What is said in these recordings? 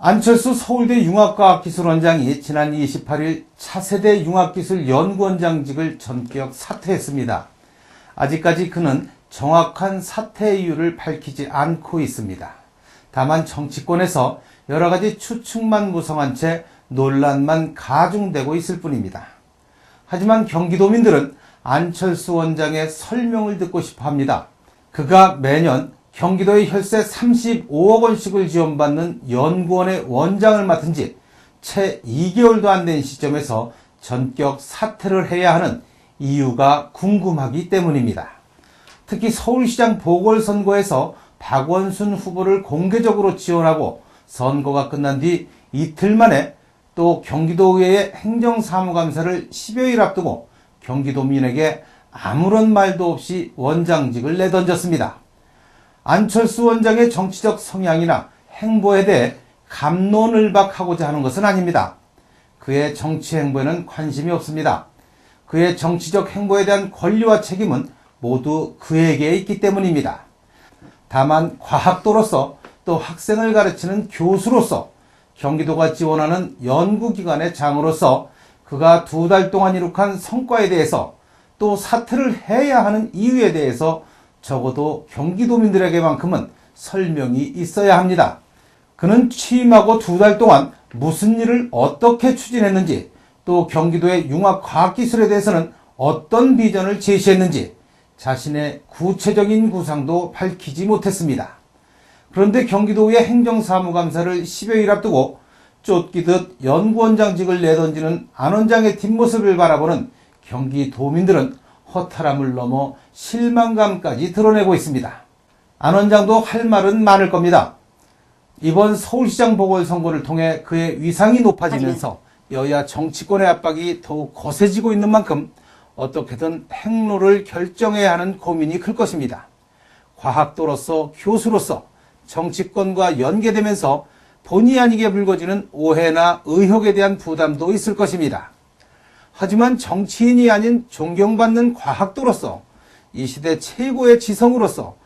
안철수 서울대 융합과학기술원장이 지난 28일 차세대 융합기술연구원장직을 전격 사퇴했습니다. 아직까지 그는 정확한 사퇴 이유를 밝히지 않고 있습니다. 다만 정치권에서 여러 가지 추측만 무성한 채 논란만 가중되고 있을 뿐입니다. 하지만 경기도민들은 안철수 원장의 설명을 듣고 싶어 합니다. 그가 매년 경기도의 혈세 35억 원씩을 지원받는 연구원의 원장을 맡은 지 채 2개월도 안 된 시점에서 전격 사퇴를 해야 하는 이유가 궁금하기 때문입니다. 특히 서울시장 보궐선거에서 박원순 후보를 공개적으로 지원하고 선거가 끝난 뒤 이틀 만에 또 경기도의회의 행정사무감사를 10여일 앞두고 경기도민에게 아무런 말도 없이 원장직을 내던졌습니다. 안철수 원장의 정치적 성향이나 행보에 대해 갑론을박하고자 하는 것은 아닙니다. 그의 정치 행보에는 관심이 없습니다. 그의 정치적 행보에 대한 권리와 책임은 모두 그에게 있기 때문입니다. 다만 과학도로서 또 학생을 가르치는 교수로서 경기도가 지원하는 연구기관의 장으로서 그가 2달 동안 이룩한 성과에 대해서 또 사퇴를 해야 하는 이유에 대해서 적어도 경기도민들에게만큼은 설명이 있어야 합니다. 그는 취임하고 2달 동안 무슨 일을 어떻게 추진했는지, 또 경기도의 융합과학기술에 대해서는 어떤 비전을 제시했는지 자신의 구체적인 구상도 밝히지 못했습니다. 그런데 경기도의 행정사무감사를 10여일 앞두고 쫓기듯 연구원장직을 내던지는 안 원장의 뒷모습을 바라보는 경기도민들은 허탈함을 넘어 실망감까지 드러내고 있습니다. 안 원장도 할 말은 많을 겁니다. 이번 서울시장 보궐선거를 통해 그의 위상이 높아지면서 여야 정치권의 압박이 더욱 거세지고 있는 만큼 어떻게든 행로를 결정해야 하는 고민이 클 것입니다. 과학도로서 교수로서 정치권과 연계되면서 본의 아니게 불거지는 오해나 의혹에 대한 부담도 있을 것입니다. 하지만 정치인이 아닌 존경받는 과학도로서 이 시대 최고의 지성으로서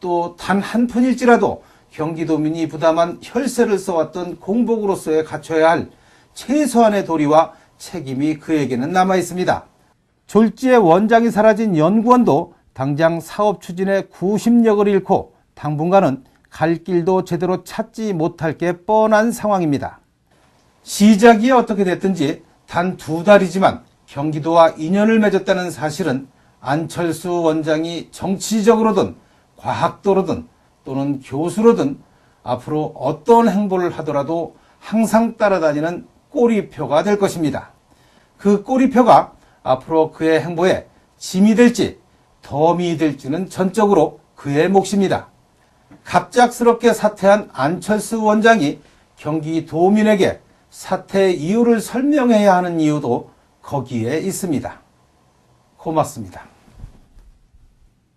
또 단 한 푼일지라도 경기도민이 부담한 혈세를 써왔던 공복으로서의 갖춰야 할 최소한의 도리와 책임이 그에게는 남아 있습니다. 졸지에 원장이 사라진 연구원도 당장 사업 추진에 구심력을 잃고 당분간은 갈 길도 제대로 찾지 못할 게 뻔한 상황입니다. 시작이 어떻게 됐든지 단 2달이지만 경기도와 인연을 맺었다는 사실은 안철수 원장이 정치적으로든 과학도로든 또는 교수로든 앞으로 어떤 행보를 하더라도 항상 따라다니는 꼬리표가 될 것입니다. 그 꼬리표가 앞으로 그의 행보에 짐이 될지 덤이 될지는 전적으로 그의 몫입니다. 갑작스럽게 사퇴한 안철수 원장이 경기도민에게 사퇴 이유를 설명해야 하는 이유도 거기에 있습니다. 고맙습니다.